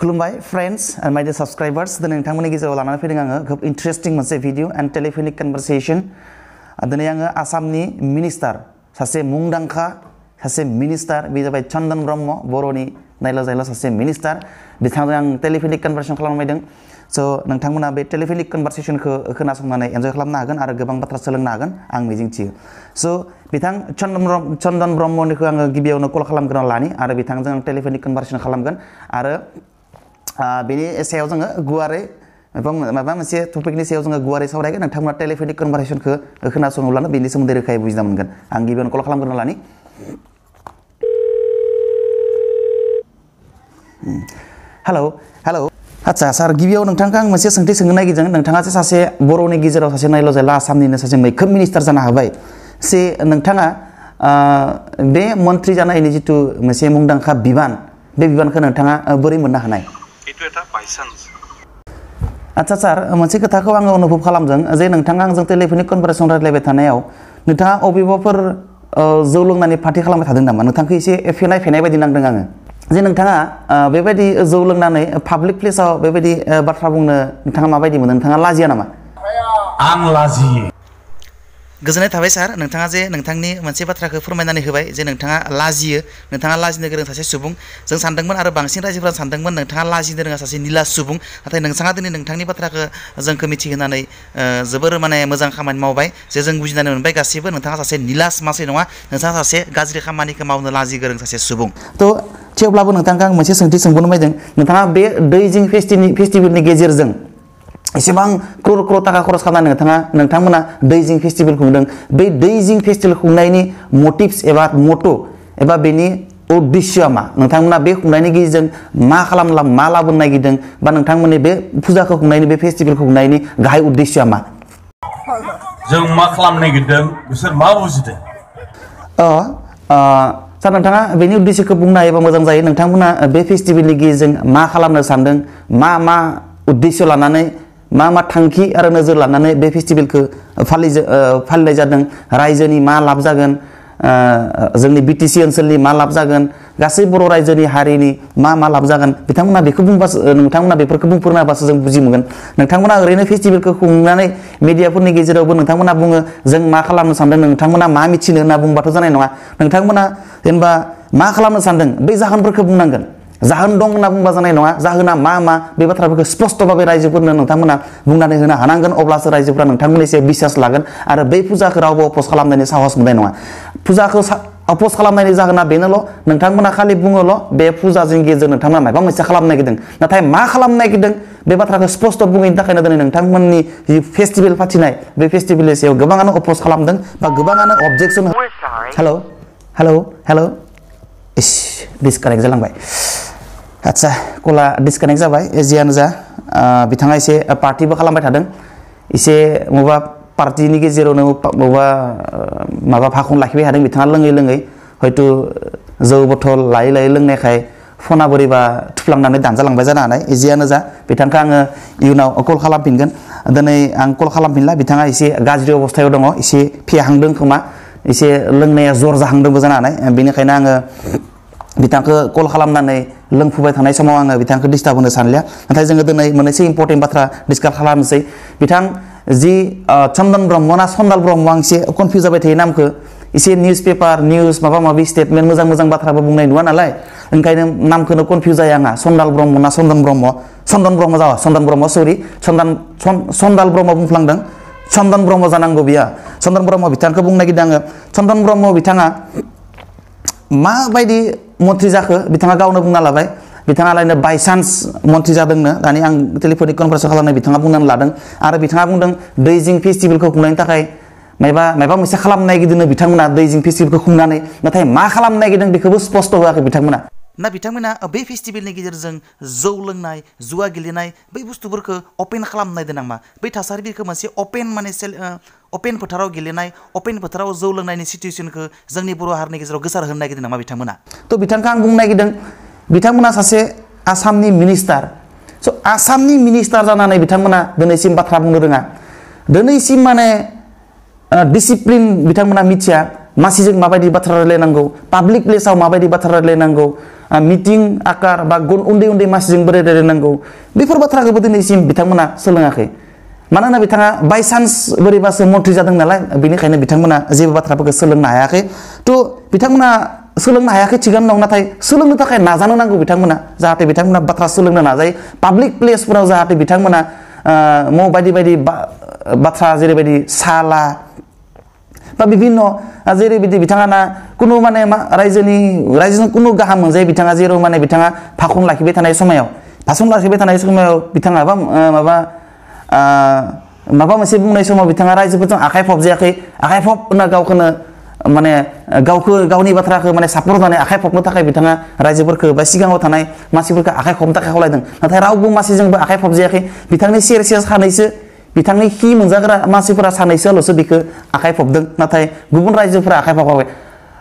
खुलुमबाय friends and माय dear subscribers दिनै नोंथांमोननि गेजेराव लानानै फैदों आङो खोब इन्टारेस्टिं मोनसे भिडिअ एंड टेलिफोनिक कन्वर्सेशन दिनै आङो आसामनि मिनिस्टार सासे मुंदांखा सासे मिनिस्टार बे जाबाय चन्दन ब्रह्म बर'नि नायला जायला सासे मिनिस्टार बिथांजों आं टेलिफोनिक कन्वर्सेशन खालामनायदों सो नोंथांमोना बे टेलिफोनिक कन्वर्सेशनखौ खोनासंनानै एन्जय खालामनो हागोन आरो गोबां बाथ्रा सोलोंनो हागोन आं मिजिंथियो सो बिथां चन्दन ब्रह्मनिखौ आङो गिबियावनो कल खालामग्रोना लानि आरो बिथांजों आं टेलिफोनिक कन्वर्सेशन खालामगोन आरो बेनि सायाव जोङो गुवारै माबा मोनसे टपिकनि सायाव जोङो गुवारै सावरायगोन नोंथांमोना टेलिफोनिक कन्वर्सेशनखौ खोनासङोब्लानो बेनि सोमोन्दै रोखायै बुजिना मोनगोन आं गिबियावनो कल खालामग्रोना लानि हेलौ आच्छा सार गिबियाव नोंथांखौ आं मोनसे सोंथि सोंनो नागिरदों नोंथाङा सासे बर'नि गेजेराव सासे नायल' जायला आसामनिनो सासे मैखोम मिनिस्टार जानो हाबाय से नोंथाङा बे मन्थ्रि जानायनि जिथु मोनसे मुंदांखा बिबान बे बिबानखौ नोंथाङा बोरै मोननो हानाय आच्छा सार मोनसे खोथाखौ आङो अनुभव खालामदों जे नोंथाङा आंजों टेलिफोनिक कन्भारसेसन रायज्लायबाय थानायाव नोंथाङा अबेबाफोर जौ लोंनानै पार्टि खालामबाय थादों नामा नोंथांखौ एसे फेनाय बायदि नांदों आङो जे नोंथाङा बेबायदि जौ लोंनानै पाब्लिक प्लेसाव बेबायदि बाथ्रा बुंनो नोंथाङा माबायदि मोनो नोंथाङा लाजिया नामा आं लाजियो गोजोननाय थाबाय सार नोंथाङा जे नोंथांनि मोनसे बाथ्राखौ फोरमायनानै होबाय जे नोंथाङा लाजियो नोंथाङा लाजिनो गोरों सासे सुबुं जों सानदोंमोन आरो बांसिन रायजोफोरा सानदोंमोन नोंथाङा लाजिनो रोङा सासे निला सुबुं नाथाय नोंथाङा दिनै नोंथांनि बाथ्राखौ जोंखौ मिथिहोनानै जोबोर माने मोजां खामानि मावबाय जे जों बुजिनानै मोनबाय गासैबो नोंथाङा सासे निलास मानसि नङा नोंथाङा सासे गाज्रि खामानिखौ मावनो लाजि गोरों सासे सुबुं थ' थेवब्लाबो नोंथांखौ आं मोनसे सोंथि सोंबावनो नायदों नोंथाङा बे दैजिं फेस्टिभेलनि गेजेरजों एसेबां क्रर थाखा खरस खालामनानै नोंथांमोना दैजिं फेस्टिभेल खुंदों बै दैजिं फेस्टिभेल खुंनायनि मटिभ्स एबा मट' एबा बेनि उद्देश्यआ मा नोंथांमोना बे खुंनायनि गेजेरजों मा खालामला मा लाबोनो नागिरदों बा नोंथांमोननि बे फुजाखौ खुंनायनि बे फेस्टिभेलखौ खुंनायनि गाहाय उद्देश्यआ मा जों मा खालामनो नागिरदों बिसोर मा बुजिदों सार नोंथाङा बेनि उद्देश्यखौ बुंनो हायोबा मोजां जायो नोंथांमोना बे फेस्टिभेलनि गेजेरजों मा खालामनो सानदों मा उद्देश्य लानानै मा थांखि आरो नोजोर लानानै बे फेस्टिभेलखौ फालिनाय जादों रायजोनि मा लाब जागोन जोंनि बिटिसि ओनसोलनि मा लाब जागोन गासै बर' रायजोनि हारिनि मा लाब जागोन बिथांमोना बेखौ बुंबासो नोंथांमोना बेफोरखौ बुंफोरनो हाबासो जों बुजि मोनगोन नोंथांमोना ओरैनो फेस्टिभेलखौ खुंनानै मिडियाफोरनि गेजेरावबो नोंथांमोना बुङो जों मा खालामनो सानदों नोंथांमोना मा मिथिनो होनना बुंबाथ' जानाय नङा नोंथांमोना जेनेबा मा खालामनो सानदों बै जाहोनफोरखौ बुंनांगोन जाहोन दं होनना बुंबा जानाय नङा जाहोना मा बे बाथ्राफोरखौ स्पष्ट भाबै रायजोफोरनो नोंथांमोना बुंनानै होनो हानांगोन अब्लासो रायजोफोरा नोंथांमोननि सायाव बिसास लागोन आरो बै फुजाखौ रावबो अपस खालामनायनि साहस मोननाय नङा फुजाखौ अपस खालामनायनि जाहोना बेनोल' नोंथांमोना खालि बुङोल' बे फुजाजों गेजेरजों नोंथांमोना माबा मोनसे खालामनो नागिरदों नाथाय मा खालामनो नागिरदों बे बाथ्राखौ स्पष्ट बुङैनि थाखायनो दिनै नोंथांमोननि जि फेस्टिभेल फाथिनाय बे फेस्टिभेलनि सायाव गोबाङानो अपस खालामदों बा गोबाङानो अबजेक्सन हेलौ इस डिसकानेक्ट जालांबाय आच्छा कला डिसकानेक्ट जाबाय जियानो जा बिथाङा एसे पार्टिबो खालामबाय थादों एसे माबा पार्टिनि गेजेरावनो माबा भाखन लाखिबाय थादों बिथाङा लोङै हयथ' जौ बथल लायै लोंनायखाय फना बोरैबा थुफ्लांनानै दानजालांबाय जानो हानाय जियानो जा बिथांखौ आङो इयुनाव कल खालामफिनगोन दिनै आं कल खालामफिनला बिथाङा एसे गाज्रि अबस्थायाव दङ एसे फेहांदों खोमा एसे लोंनाया जर जाहांदोंबो जानो हानाय बेनिखायनो आङो बिथांखौ कल खालामनानै लोंफुबाय थानाय समाव आङो बिथांखौ डिस्टार्ब होनो सानलिया नाथाय जोङो दिनै मोननैसो इम्पर्टेन्ट बाथ्रा डिसकास खालामनोसै बिथां जि चन्दन ब्रह्म ना सन्दाल ब्रह्म आं एसे कनफिउज जाबाय थायो नामखौ एसे निउस पेपार निउस माबा माबि स्टेटमेन्ट मोजां बाथ्राबो बुंनाय नुवा नालाय ओंखायनो नामखौनो कनफिउज जायो आंहा सन्दाल ब्रह्म ना चन्दन ब्रह्म चन्दन ब्रह्म सरि सन्दाल ब्रह्म बुंफ्लांदों चन्दन ब्रह्म जानांगौ बियो चन्दन ब्रह्म बिथांखौ बुंनो नागिरदों आङो चन्दन ब्रह्म बिथाङा माबायदि मन्थ्रि जाखो बिथाङा गावनो बुंना लाबाय बिथाङालायनो बायसान्स मन्थ्रि जादोंनो दानि आं टेलिफोनिक कनभारसेसन खालामनाय बिथाङा बुंनानै लादों आरो बिथाङा बुंदों दैजिं फेस्टिभेलखौ खुंनायनि थाखाय माबा मोनसे खालामनो नागिरदों बिथांमोना दैजिं फेस्टिभेलखौ खुंनानै नाथाय मा खालामनो नागिरदों बेखौबो स्पष्ट होआखै बिथांमोना बिथांमोना बे फेस्टिभेलनि गेजेरजों जौ लोंनाय जुवा गेलेनाय बै बुस्थुफोरखौ अपेन खालामनो नायदों नामा बै थासारिफोरखौ मोनसे अपेन माने अपेन फोथाराव गेलेनाय अपेन फोथाराव जौ लोंनायनि सिटुएसनखौ जोंनि बर' हारिनि गेजेराव गोसार होनो नागिरदों नामा बिथांमोना थ' बिथांखौ आं बुंनो नागिरदों बिथांमोना सासे आसामनि मिनिस्टार स' आसामनि मिनिस्टार जानानै बिथांमोना दिनैसिम बाथ्रा बुंनो रोङा दिनैसिम माने डिसिप्लिन बिथांमोना मिथिया मानसिजों माबायदि बाथ्रा रायलायनांगौ पाब्लिक प्लेसाव माबायदि बाथ्रा रायलायनांगौ मिटिं आकार बा उन्दै उन्दै मानसिजों बोरै रायलायनांगौ बेफोर बाथ्राखौबो दिनैसिम बिथांमोना सोलोङाखै मानोना बिथाङा बायसान्स बोरैबासो मन्थ्रि जादों नालाय बेनिखायनो बिथांमोना जेबो बाथ्राफोरखौ सोलोंनो हायाखै थ' बिथांमोना सोलोंनो हायाखै थिगानो दं नाथाय सोलोंनो थाखाय नाजानो नांगौ बिथांमोना जाहाथे बिथांमोना बाथ्रा सोलोंनो नाजायो पाब्लिक प्लेसफोराव जाहाथे बिथांमोना बायदि बायदि बाथ्रा जेरैबायदि साला बा बिभिन्न जेरैबायदि बिथाङा कुनु माने रायजोनि कुनु गाहाम मोनजायो बिथाङा जेराव माने बिथाङा भाषण लाखिबाय थानाय समायाव बिथाङा माबा मोनसे बुंनाय समाव बिथाङा रायजोफोरजों आखाइ फबजायाखै आखाइ फब होनना गावखौनो माने गावनि बाथ्राखौ माने सापर्ट होनानै आखाइ फबनो थाखाय बिथाङा रायजोफोरखौ बा सिगाङाव थानाय मानसिफोरखौ आखाइ फबनो थाखाय खावलायदों नाथाय रावबो मानसिजोंबो आखाइ फबजायाखै बिथांनि सेर सानैसो बिथांनि खि मोनजाग्रा मानसिफोरा सानैसोल'सो बिखौ आखाइ फबदों नाथाय गुबुन रायजोफोरा आखाइ फबाखै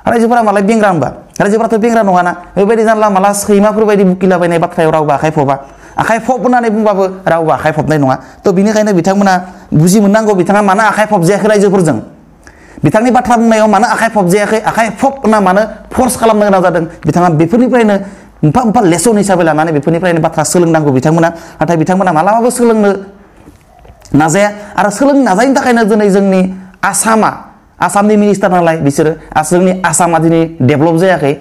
रायजोफोरा मालाय बेंग्रा होनबा रायजोफोराथ' बेंग्रा नङाना बेबायदि जानला माला सैमाफोर बायदि बुकिलाबायनाय बाथ्रायाव रावबो आखाइ फबा आखाइ फब होननानै बुंबाबो रावबो आखाइ फबनाय नङा थ' बिनिखायनो बिथांमोना बुजि मोननांगौ बिथाङा मानो आखाइ फबजायाखै रायजोफोरजों बिथांनि बाथ्रा बुंनायाव मानो आखाइ फबजायाखै आखाइ फब होनना मानो फर्स खालामनो गोनां जादों बिथाङा बेफोरनिफ्रायनो मोनफा लेसन हिसाबै लानानै बेफोरनिफ्रायनो बाथ्रा सोलोंनांगौ बिथांमोना नाथाय बिथांमोना मालाबाबो सोलोंनो नाजाया आरो सोलोंनो नाजायनि थाखायनो दिनै जोंनि आसामनि मिनिस्टार नालाय बिसोरो जोंनि आसामा दिनै डेभेलप जायाखै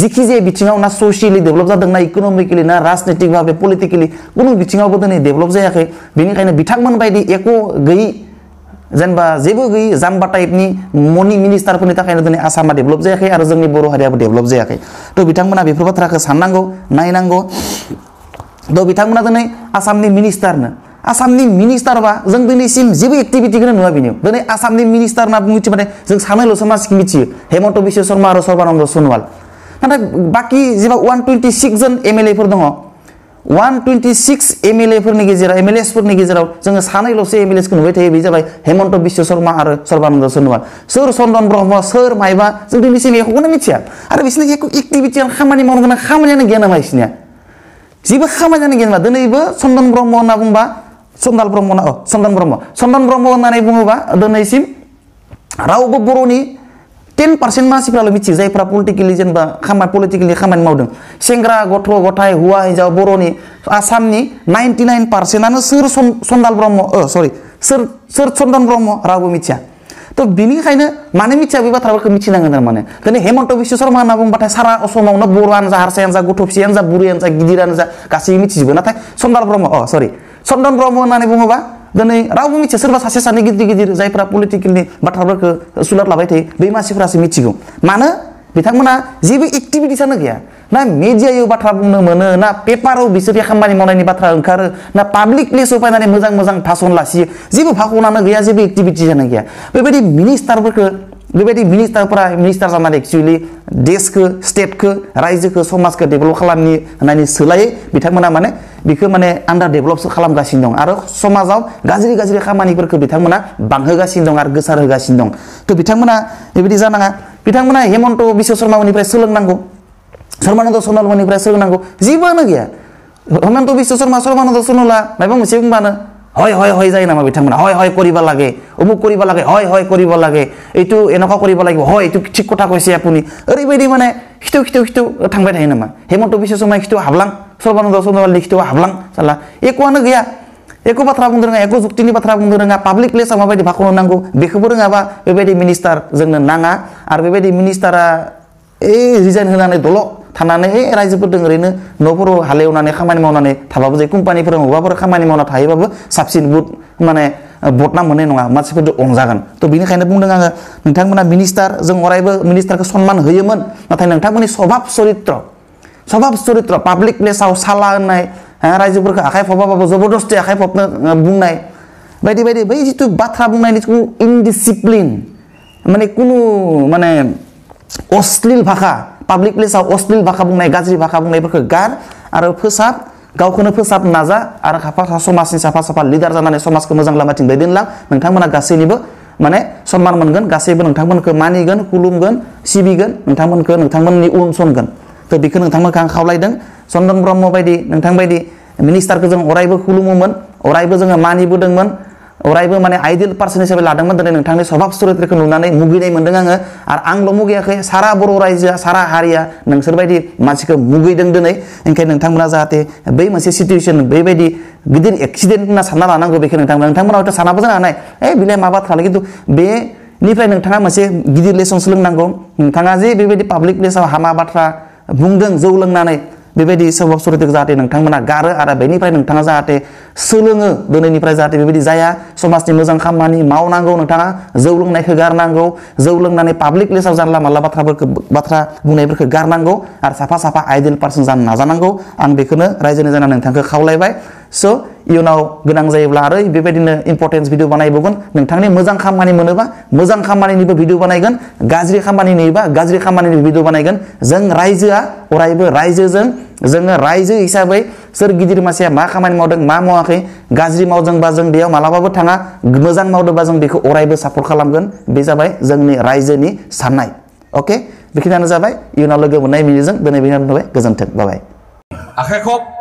जिखि जाया बिथिङाव ना ससियेलि डेभेलप जादों ना इक'नमिकेलि ना राजनितिक भाबे पलिटिकेलि कुनु बिथिङावबो दिनै डेभेलप जायाखै बेनिखायनो बिथांमोन बायदि एख' गैयै जेनेबा जेबो गैयै जाम्बा टाइपनि मिनिस्टारफोरनि थाखायनो दिनै आसामा डेभेलप जायाखै आरो जोंनि बर' हारियाबो डेभेलप जायाखै थ' बिथांमोना बेफोर बाथ्राखौ साननांगौ नायनांगौ थ' बिथांमोना दिनै आसामनि मिनिस्टारबा जों दिनैसिम जेबो एक्टिभिटिखौनो नुवा बेनियाव दिनै आसामनि मिनिस्टार होनना मिथिबाथाय जों सानैल'सो मानसिखौ मिथियो हेमन्त बिश्व शर्मा आरो सर्बानन्द सन'वाल नाथाय बाखि जेनेबा 126 जन एमएलएफोर दङ 126 एमएलएफोरनि गेजेराव जोङो सानैल'सो एमएलएसखौ नुबाय थायो बे जाबाय हेमन्त बिश्व शर्मा आरो सर्बानन्द सन'वाल सोर चन्दन ब्रह्म सोर मायबा जों दिनैसिम एखौनो मिथिया आरो बिसोरनि एख' एक्टिभिटियाव खामानि मावनो गोनां खामानियानो गैया नामा बिसोरनिया जेबो खामानियानो गैया नामा दिनैबो चन्दन ब्रह्म होनना बुंबा चन्दन ब्रह्म होननानै बुङोबा दिनैसिम रावबो बर'नि 10% मानसिफ्राल' मिथियो जायफ्रा पलिटिकेलि जेनेबा खामानि मावदों सेंग्रा गथ' गथाय हौवा हिन्जाव बर'नि आसामनि 99%आनो सोर चन्दन ब्रह्म रावबो मिथिया थ' बिनिखायनो मानो मिथिया बे बाथ्राफोरखौ मिथिनांगोन थारमाने दिनै हेमन्त बिश्व शर्मा होनना बुंबाथाय सारा असमावनो बर'आनो जा हारसायानो जा गथ' फिसायानो जा बुरैयानो जा गिदिरानो जा गासैबो मिथिजोबो नाथाय चन्दन ब्रह्म होननानै बुङोबा दिनै रावबो मिथिया सोरबा सासे सानै गिदिर जायफ्रा पलिटिकेलनि बाथ्राफोरखौ सुलाद लाबाय थायो बै मानसिफ्रासो मिथिगौ मानो बिथांमोना जेबो एक्टिभिटिसानो गैया ना मिडियायाव बाथ्रा बुंनो मोनो ना पेपाराव बिसोरनि खामानि मावनायनि बाथ्रा ओंखारो ना पाब्लिक प्लेसाव फैनानै मोजां भाषण लासियो जेबो भाषणानो गैया जेबो एक्टिभिटिसानो गैया बेबायदि मिनिस्टार जानानै एक्चुअलि देशखौ स्टेटखौ रायजोखौ समाजखौ डेभेलप खालामनायनि सोलायै बिथांमोना माने बेखौ माने आन्डार डेभेलपसो खालामगासिनो दं आरो समाजाव गाज्रि खामानिफोरखौ बिथांमोना बांहोगासिनो दं आरो गोसार होगासिनो दं थ' बिथांमोना बेबायदि जानाङा बिथांमोना हेमन्त बिश्व शर्मानिफ्राय सोलोंनांगौ सर्बानन्द सन'वालनिफ्राय सोलोंनांगौ जेबोआनो गैया हेमन्त बिश्व शर्मा सर्बानन्द सन'वाला माबा मोनसे बुंबानो হয় যায় নামা বিথাংমনা হয় কৰিব লাগে অমুক কৰিব লাগে হয় কৰিব লাগে এইটো এনেকুৱা কৰিব লাগিব হয় এইটো ঠিক কথা কৈছে আপুনি ওইবাইদি মানে খিটো থাংবাই থাকে নামা হেমন্ত বিশ্ব শর্মা খিটো হাবলাং सर्बानन्द सन'वालनि খিটো हाबलां साला एख'आनो गैया एख' बाथ्रा बुंनो रोङा एख' जुक्तिनि बाथ्रा बुंनो रोङा पाब्लिक प्लेसाव माबायदि भाषण नांगौ बेखौबो रोङाबा बेबायदि मिनिस्टार जोंनो नाङा आरो बेबायदि मिनिस्टारा रिजाइन होनानै दल' थानानै रायजोफोरजों ओरैनो न'फोराव हालेवनानै खामानि मावनानै थाबाबो जायो कम्पानिफोराव बबाफोर खामानि मावना थायोबाबो साबसिन बुट माने बदनाम मोननाय नङा मानसिफोरजों अनजागोन थ' बिनिखायनो बुंदों आङो नोंथांमोना मिनिस्टार जों अरायबो मिनिस्टारखौ सनमान होयोमोन नाथाय नोंथांमोननि स्वभाब चरित्र पाब्लिक प्लेसाव साला होननाय रायजोफोरखौ आखाइ फबाबाबो जबरदस्ति आखाइ फबनो बुंनाय बायदि बै जिथु बाथ्रा बुंनायनि इनडिसिप्लिन माने कुनु माने अश्लील भाषा पाब्लिक प्लेसाव अश्लील भाषा बुंनाय गाज्रि भाषा बुंनायफोरखौ गार आरो फोसाब गावखौनो फोसाब नाजा आरो समाजनि साफा लिडार जानानै समाजखौ मोजां लामाथिं दैदेनलां नोंथांमोना गासैनिबो माने सन्मान मोनगोन गासैबो नोंथांमोनखौ मानिगोन खुलुमगोन सिबिगोन नोंथांमोननि उन संगोन थ' बेखौ नोंथांमोनखौ आं खावलायदों चन्दन ब्रह्म बायदि नोंथां बायदि मिनिस्टारखौ जों अरायबो खुलुमोमोन अरायबो जोङो मानिबोदोंमोन अरायबो माने आइडियल पार्सन हिसाबै लादोंमोन दिनै नोंथांनि स्वभाब चरित्रखौ नुनानै मुगैनाय मोनदों आङो आरो आंल' मुगैयाखै सारा बर' रायजोआ सारा हारिया नोंसोरबायदि मानसिखौ मुगैदों दिनै ओंखायनो नोंथांमोना जाहाथे बै मोनसे सिचुएसन बेबायदि गिदिर एक्सिडेन्ट होनना सानना लानांगौ बेखौ नोंथांमोना हयथ' सानाबो जानो हानाय बिलाय मा बाथ्रालै खिन्थु बेनिफ्राय नोंथाङा मोनसे गिदिर लेसन सोलोंनांगौ नोंथाङा जे बेबायदि पाब्लिक प्लेसाव हामा बाथ्रा बुंदों जौ लोंनानै बेबायदि स्वभाब चरित्रखौ जाहाथे नोंथांमोना गारो आरो बेनिफ्राय नोंथाङा जाहाथे सोलोङो दिनैनिफ्राय जाहाथे बेबायदि जाया समाजनि मोजां खामानि मावनांगौ नोंथाङा जौ लोंनायखौ गारनांगौ जौ लोंनानै पाब्लिक प्लेसाव जानला मानला बाथ्रा बुंनायफोरखौ गारनांगौ आरो साफा साफा आइडियल पार्सन जानो नाजानांगौ आं बेखौनो रायजोनि जाना नोंथांखौ खावलायबाय स' इयुनाव गोनां जायोब्ला आरो बेबायदिनो इम्पर्टेन्स भिडिअ बानायबावगोन नोंथांनि मोजां खामानि मोनोबा मोजां खामानिनिबो भिडिअ बानायगोन गाज्रि खामानि नुयोबा गाज्रि खामानिनि भिडिअ बानायगोन जों रायजोआ अरायबो रायजोजों जोङो रायजो हिसाबै सोर गिदिर मानसिया मा खामानि मावदों मा मावाखै गाज्रि मावदोंबा जों बेयाव मालाबाबो थाङा मोजां मावदोंबा जों बेखौ अरायबो सापर्ट खालामगोन बे जाबाय जोंनि रायजोनि साननाय अके बेखिनियानो जाबाय इयुनाव लोगो मोननाय मिजिंजों दिनै बेखिनियानो जाबाय गोजोन्थों बाय आखाइ खब